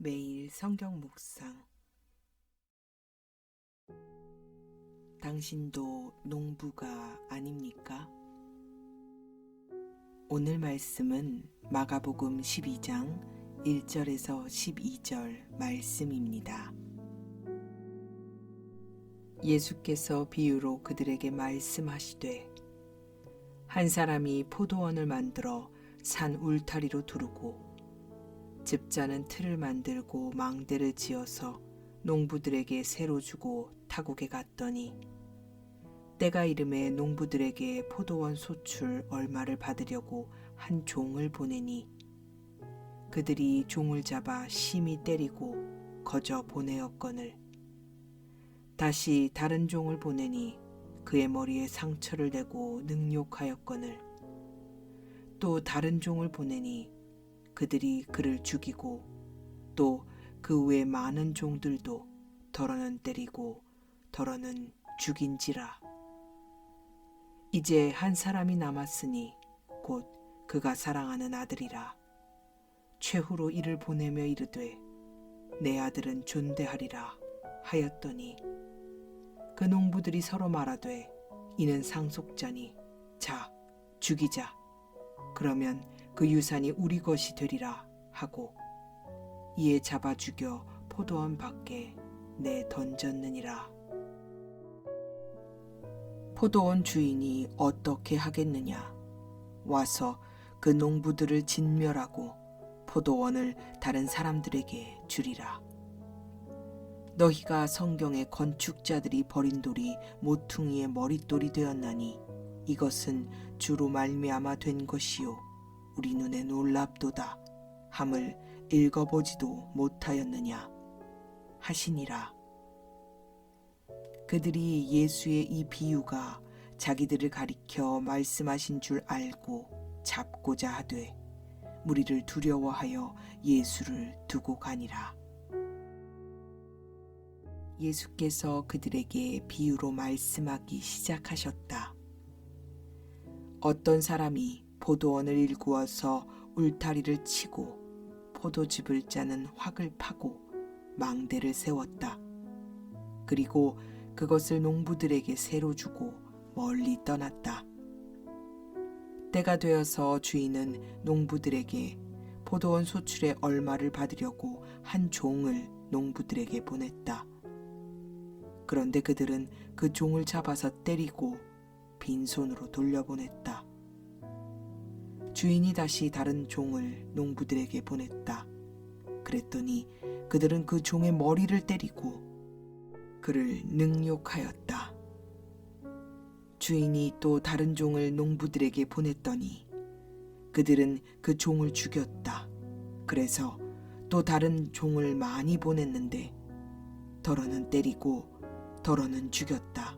매일 성경 묵상. 당신도 농부가 아닙니까? 오늘 말씀은 마가복음 12장 1절에서 12절 말씀입니다. 예수께서 비유로 그들에게 말씀하시되, 한 사람이 포도원을 만들어 산 울타리로 두르고 집자는 틀을 만들고 망대를 지어서 농부들에게 새로 주고 타국에 갔더니 때가 이름에 농부들에게 포도원 소출 얼마를 받으려고 한 종을 보내니 그들이 종을 잡아 심히 때리고 거저 보내었거늘 다시 다른 종을 보내니 그의 머리에 상처를 내고 능욕하였거늘 또 다른 종을 보내니 그들이 그를 죽이고 또 그 외 많은 종들도 더러는 때리고 더러는 죽인지라. 이제 한 사람이 남았으니 곧 그가 사랑하는 아들이라. 최후로 이를 보내며 이르되 내 아들은 존대하리라 하였더니 그 농부들이 서로 말하되 이는 상속자니 자 죽이자. 그러면 그 유산이 우리 것이 되리라 하고 이에 잡아 죽여 포도원 밖에 내 던졌느니라. 포도원 주인이 어떻게 하겠느냐? 와서 그 농부들을 진멸하고 포도원을 다른 사람들에게 주리라. 너희가 성경의 건축자들이 버린 돌이 모퉁이의 머릿돌이 되었나니 이것은 주로 말미암아 된 것이요 우리 눈에 놀랍도다 함을 읽어보지도 못하였느냐 하시니라. 그들이 예수의 이 비유가 자기들을 가리켜 말씀하신 줄 알고 잡고자 하되 무리를 두려워하여 예수를 두고 가니라. 예수께서 그들에게 비유로 말씀하기 시작하셨다. 어떤 사람이 포도원을 일구어서 울타리를 치고 포도즙을 짜는 확을 파고 망대를 세웠다. 그리고 그것을 농부들에게 새로 주고 멀리 떠났다. 때가 되어서 주인은 농부들에게 포도원 소출의 얼마를 받으려고 한 종을 농부들에게 보냈다. 그런데 그들은 그 종을 잡아서 때리고 빈손으로 돌려보냈다. 주인이 다시 다른 종을 농부들에게 보냈다. 그랬더니 그들은 그 종의 머리를 때리고 그를 능욕하였다. 주인이 또 다른 종을 농부들에게 보냈더니 그들은 그 종을 죽였다. 그래서 또 다른 종을 많이 보냈는데 더러는 때리고 더러는 죽였다.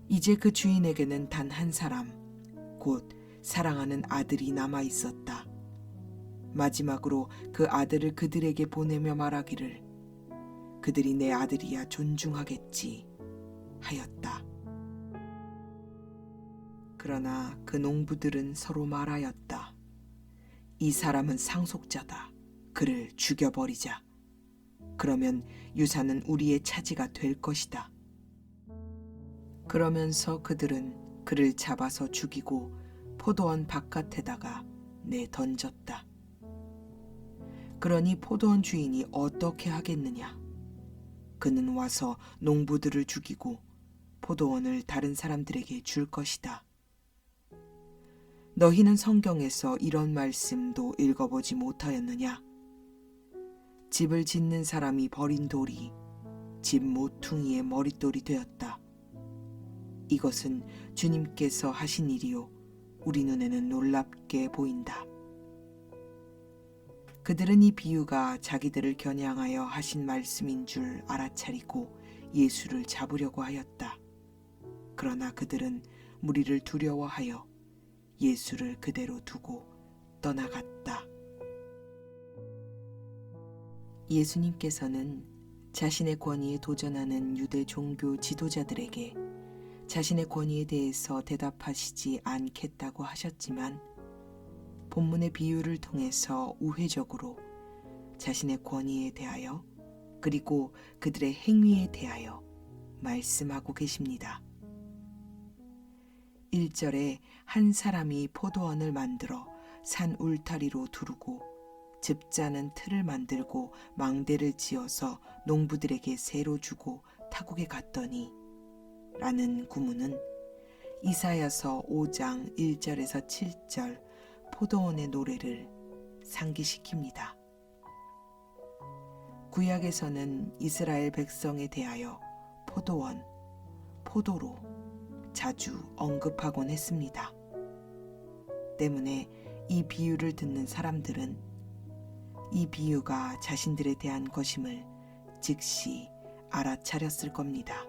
이제 그 주인에게는 단 한 사람, 곧 사랑하는 아들이 남아 있었다. 마지막으로 그 아들을 그들에게 보내며 말하기를 그들이 내 아들이야 존중하겠지 하였다. 그러나 그 농부들은 서로 말하였다. 이 사람은 상속자다. 그를 죽여버리자. 그러면 유산은 우리의 차지가 될 것이다. 그러면서 그들은 그를 잡아서 죽이고 포도원 바깥에다가 내던졌다. 그러니 포도원 주인이 어떻게 하겠느냐? 그는 와서 농부들을 죽이고 포도원을 다른 사람들에게 줄 것이다. 너희는 성경에서 이런 말씀도 읽어보지 못하였느냐? 집을 짓는 사람이 버린 돌이 집 모퉁이의 머릿돌이 되었다. 이것은 주님께서 하신 일이요 우리 눈에는 놀랍게 보인다. 그들은 이 비유가 자기들을 겨냥하여 하신 말씀인 줄 알아차리고 예수를 잡으려고 하였다. 그러나 그들은 무리를 두려워하여 예수를 그대로 두고 떠나갔다. 예수님께서는 자신의 권위에 도전하는 유대 종교 지도자들에게 자신의 권위에 대해서 대답하시지 않겠다고 하셨지만 본문의 비유를 통해서 우회적으로 자신의 권위에 대하여 그리고 그들의 행위에 대하여 말씀하고 계십니다. 1절에 한 사람이 포도원을 만들어 산 울타리로 두르고 즙자는 틀을 만들고 망대를 지어서 농부들에게 새로 주고 타국에 갔더니 라는 구문은 이사야서 5장 1절에서 7절 포도원의 노래를 상기시킵니다. 구약에서는 이스라엘 백성에 대하여 포도원, 포도로 자주 언급하곤 했습니다. 때문에 이 비유를 듣는 사람들은 이 비유가 자신들에 대한 것임을 즉시 알아차렸을 겁니다.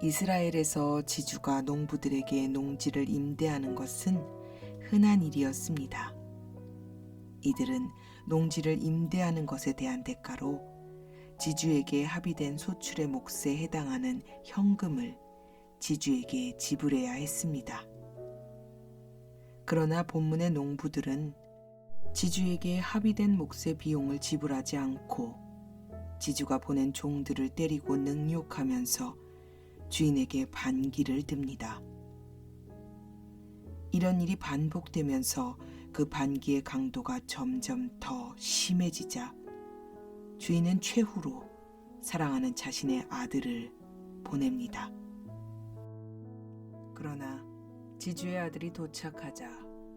이스라엘에서 지주가 농부들에게 농지를 임대하는 것은 흔한 일이었습니다. 이들은 농지를 임대하는 것에 대한 대가로 지주에게 합의된 소출의 몫에 해당하는 현금을 지주에게 지불해야 했습니다. 그러나 본문의 농부들은 지주에게 합의된 몫의 비용을 지불하지 않고 지주가 보낸 종들을 때리고 능욕하면서 주인에게 반기를 듭니다. 이런 일이 반복되면서 그 반기의 강도가 점점 더 심해지자 주인은 최후로 사랑하는 자신의 아들을 보냅니다. 그러나 지주의 아들이 도착하자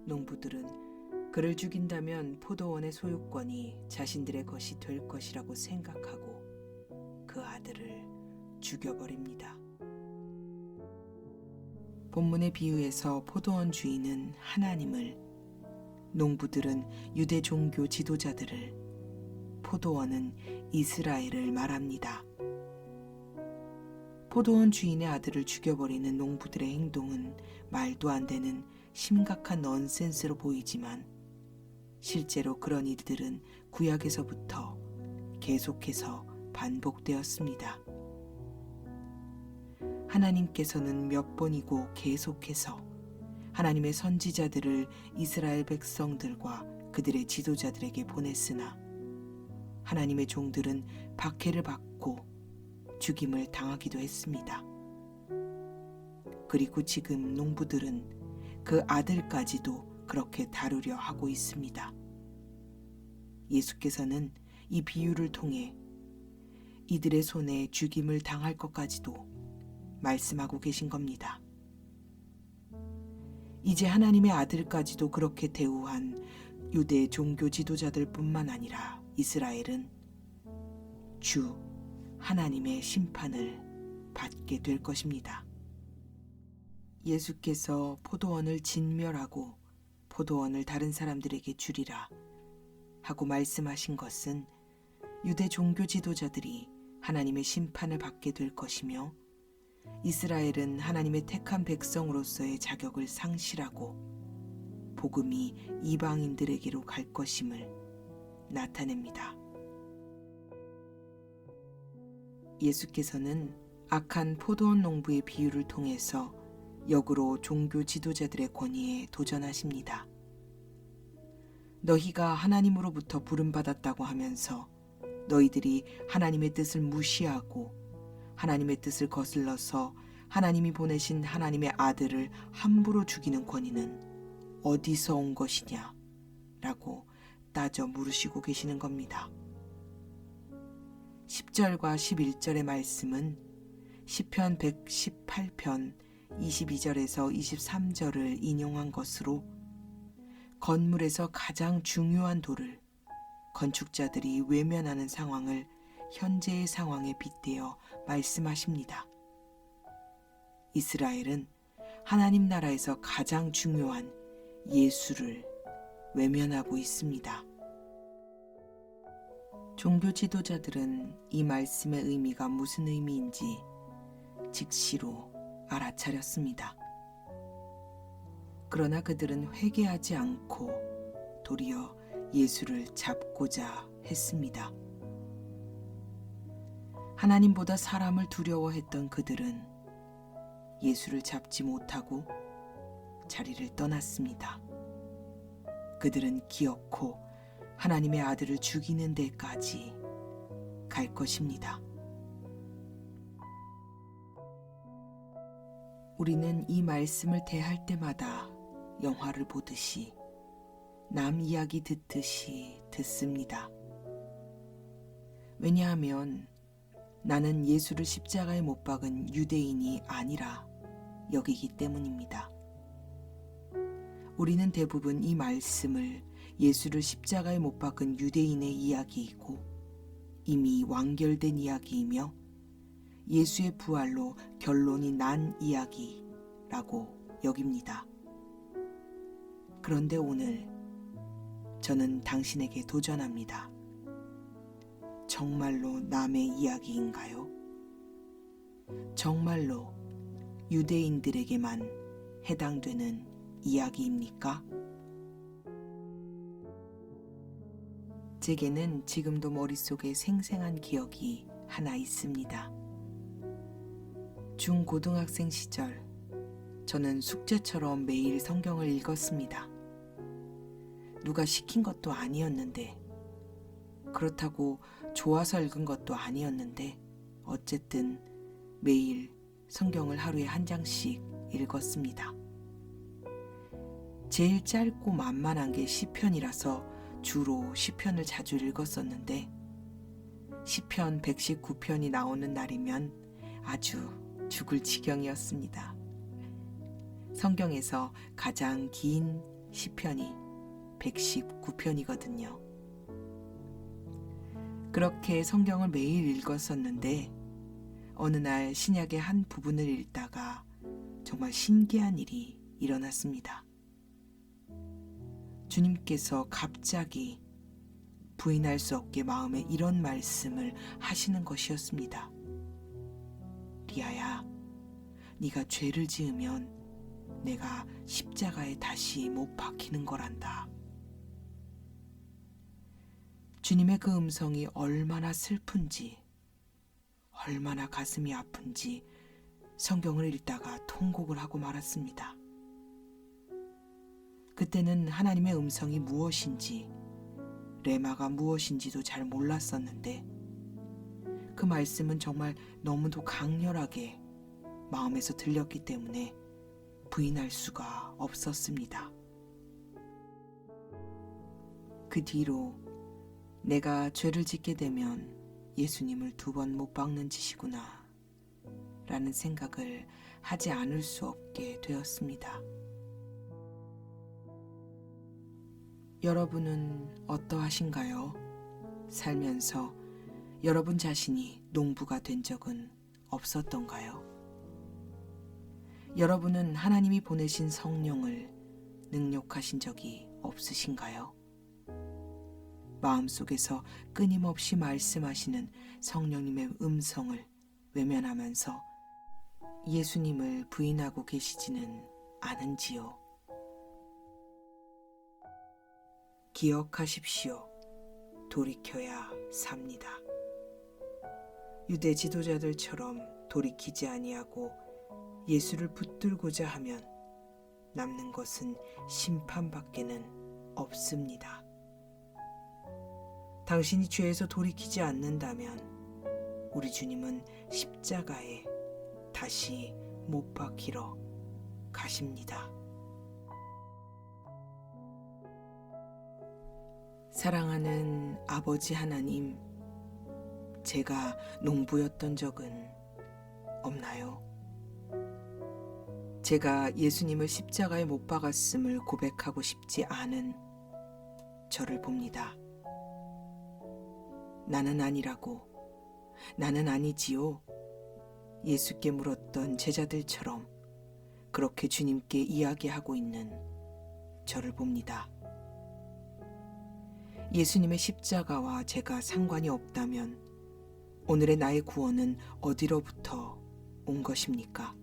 농부들은 그를 죽인다면 포도원의 소유권이 자신들의 것이 될 것이라고 생각하고 그 아들을 죽여버립니다. 본문의 비유에서 포도원 주인은 하나님을, 농부들은 유대 종교 지도자들을, 포도원은 이스라엘을 말합니다. 포도원 주인의 아들을 죽여버리는 농부들의 행동은 말도 안 되는 심각한 넌센스로 보이지만 실제로 그런 일들은 구약에서부터 계속해서 반복되었습니다. 하나님께서는 몇 번이고 계속해서 하나님의 선지자들을 이스라엘 백성들과 그들의 지도자들에게 보냈으나 하나님의 종들은 박해를 받고 죽임을 당하기도 했습니다. 그리고 지금 농부들은 그 아들까지도 그렇게 다루려 하고 있습니다. 예수께서는 이 비유를 통해 이들의 손에 죽임을 당할 것까지도 말씀하고 계신 겁니다. 이제 하나님의 아들까지도 그렇게 대우한 유대 종교 지도자들뿐만 아니라 이스라엘은 주 하나님의 심판을 받게 될 것입니다. 예수께서 포도원을 진멸하고 포도원을 다른 사람들에게 주리라 하고 말씀하신 것은 유대 종교 지도자들이 하나님의 심판을 받게 될 것이며 이스라엘은 하나님의 택한 백성으로서의 자격을 상실하고 복음이 이방인들에게로 갈 것임을 나타냅니다. 예수께서는 악한 포도원 농부의 비유를 통해서 역으로 종교 지도자들의 권위에 도전하십니다. 너희가 하나님으로부터 부름받았다고 하면서 너희들이 하나님의 뜻을 무시하고 하나님의 뜻을 거슬러서 하나님이 보내신 하나님의 아들을 함부로 죽이는 권위는 어디서 온 것이냐? 라고 따져 물으시고 계시는 겁니다. 10절과 11절의 말씀은 시편 118편 22절에서 23절을 인용한 것으로 건물에서 가장 중요한 돌을 건축자들이 외면하는 상황을 현재의 상황에 빗대어 말씀하십니다. 이스라엘은 하나님 나라에서 가장 중요한 예수를 외면하고 있습니다. 종교 지도자들은 이 말씀의 의미가 무슨 의미인지 즉시로 알아차렸습니다. 그러나 그들은 회개하지 않고 도리어 예수를 잡고자 했습니다. 하나님보다 사람을 두려워했던 그들은 예수를 잡지 못하고 자리를 떠났습니다. 그들은 기어코 하나님의 아들을 죽이는 데까지 갈 것입니다. 우리는 이 말씀을 대할 때마다 영화를 보듯이 남 이야기 듣듯이 듣습니다. 왜냐하면 나는 예수를 십자가에 못 박은 유대인이 아니라 여기기 때문입니다. 우리는 대부분 이 말씀을 예수를 십자가에 못 박은 유대인의 이야기이고 이미 완결된 이야기이며 예수의 부활로 결론이 난 이야기라고 여깁니다. 그런데 오늘 저는 당신에게 도전합니다. 정말로 남의 이야기인가요? 정말로 유대인들에게만 해당되는 이야기입니까? 제게는 지금도 머릿속에 생생한 기억이 하나 있습니다. 중고등학생 시절 저는 숙제처럼 매일 성경을 읽었습니다. 누가 시킨 것도 아니었는데, 그렇다고 좋아서 읽은 것도 아니었는데 어쨌든 매일 성경을 하루에 한 장씩 읽었습니다. 제일 짧고 만만한 게 시편이라서 주로 시편을 자주 읽었었는데 시편 119편이 나오는 날이면 아주 죽을 지경이었습니다. 성경에서 가장 긴 시편이 119편이거든요. 그렇게 성경을 매일 읽었었는데 어느 날 신약의 한 부분을 읽다가 정말 신기한 일이 일어났습니다. 주님께서 갑자기 부인할 수 없게 마음에 이런 말씀을 하시는 것이었습니다. 리아야, 네가 죄를 지으면 내가 십자가에 다시 못 박히는 거란다. 주님의 그 음성이 얼마나 슬픈지, 얼마나 가슴이 아픈지 성경을 읽다가 통곡을 하고 말았습니다. 그때는 하나님의 음성이 무엇인지, 레마가 무엇인지도 잘 몰랐었는데 그 말씀은 정말 너무도 강렬하게 마음에서 들렸기 때문에 부인할 수가 없었습니다. 그 뒤로 내가 죄를 짓게 되면 예수님을 2번 못 박는 짓이구나 라는 생각을 하지 않을 수 없게 되었습니다. 여러분은 어떠하신가요? 살면서 여러분 자신이 농부가 된 적은 없었던가요? 여러분은 하나님이 보내신 성령을 능욕하신 적이 없으신가요? 마음속에서 끊임없이 말씀하시는 성령님의 음성을 외면하면서 예수님을 부인하고 계시지는 않은지요? 기억하십시오. 돌이켜야 삽니다. 유대 지도자들처럼 돌이키지 아니하고 예수를 붙들고자 하면 남는 것은 심판밖에는 없습니다. 당신이 죄에서 돌이키지 않는다면 우리 주님은 십자가에 다시 못 박히러 가십니다. 사랑하는 아버지 하나님, 제가 농부였던 적은 없나요? 제가 예수님을 십자가에 못 박았음을 고백하고 싶지 않은 저를 봅니다. 나는 아니라고, 나는 아니지요. 예수께 물었던 제자들처럼 그렇게 주님께 이야기하고 있는 저를 봅니다. 예수님의 십자가와 제가 상관이 없다면 오늘의 나의 구원은 어디로부터 온 것입니까?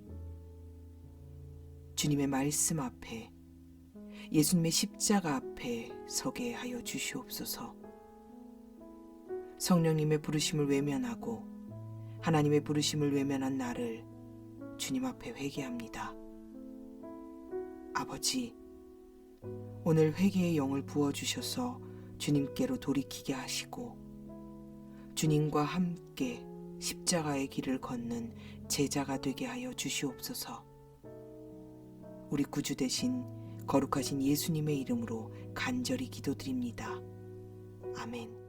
주님의 말씀 앞에, 예수님의 십자가 앞에 서게 하여 주시옵소서. 성령님의 부르심을 외면하고 하나님의 부르심을 외면한 나를 주님 앞에 회개합니다. 아버지, 오늘 회개의 영을 부어주셔서 주님께로 돌이키게 하시고 주님과 함께 십자가의 길을 걷는 제자가 되게 하여 주시옵소서. 우리 구주 되신 거룩하신 예수님의 이름으로 간절히 기도드립니다. 아멘.